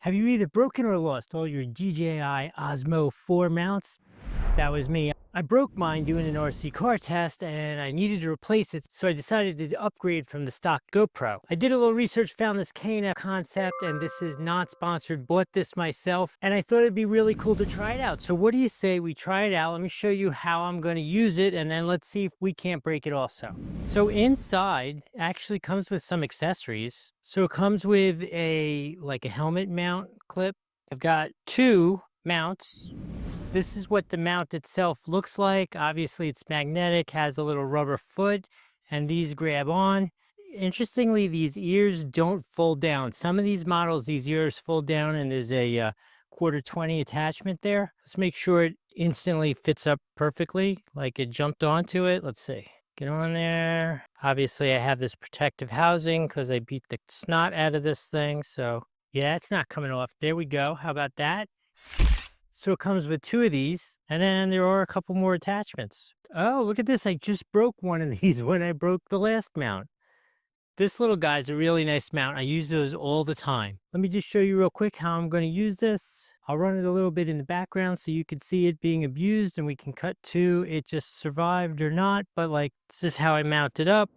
Have you either broken or lost all your DJI Osmo 4 mounts? That was me. I broke mine doing an RC car test and I needed to replace it, so I decided to upgrade from the stock GoPro. I did a little research, found this K&F concept, and this is not sponsored, bought this myself, and I thought it'd be really cool to try it out. So what do you say we try it out? Let me show you how I'm going to use it, and then let's see if we can't break it also. So inside actually comes with some accessories. So it comes with a helmet mount clip. I've got two mounts. This is what the mount itself looks like. Obviously, it's magnetic, has a little rubber foot, and these grab on. Interestingly, these ears don't fold down. Some of these models, these ears fold down, and there's a quarter 20 attachment there. Let's make sure it instantly fits up perfectly, like it jumped onto it. Let's see. Get on there. Obviously, I have this protective housing because I beat the snot out of this thing. So, yeah, it's not coming off. There we go. How about that? So it comes with two of these, and then there are a couple more attachments. Oh, look at this. I just broke one of these when I broke the last mount. This little guy's a really nice mount. I use those all the time. Let me just show you real quick how I'm going to use this. I'll run it a little bit in the background so you can see it being abused, and we can cut to it just survived or not. But like, this is how I mount it up.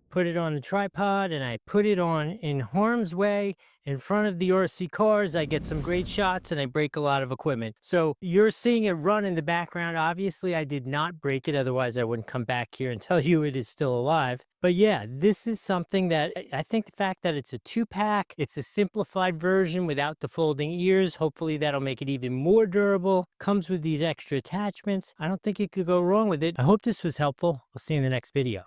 Put it on the tripod, and I put it on in harm's way in front of the RC cars. I get some great shots and I break a lot of equipment. So you're seeing it run in the background. Obviously, I did not break it. Otherwise, I wouldn't come back here and tell you it is still alive. But yeah, this is something that I think the fact that it's a 2-pack, it's a simplified version without the folding ears. Hopefully that'll make it even more durable. Comes with these extra attachments. I don't think you could go wrong with it. I hope this was helpful. We'll see you in the next video.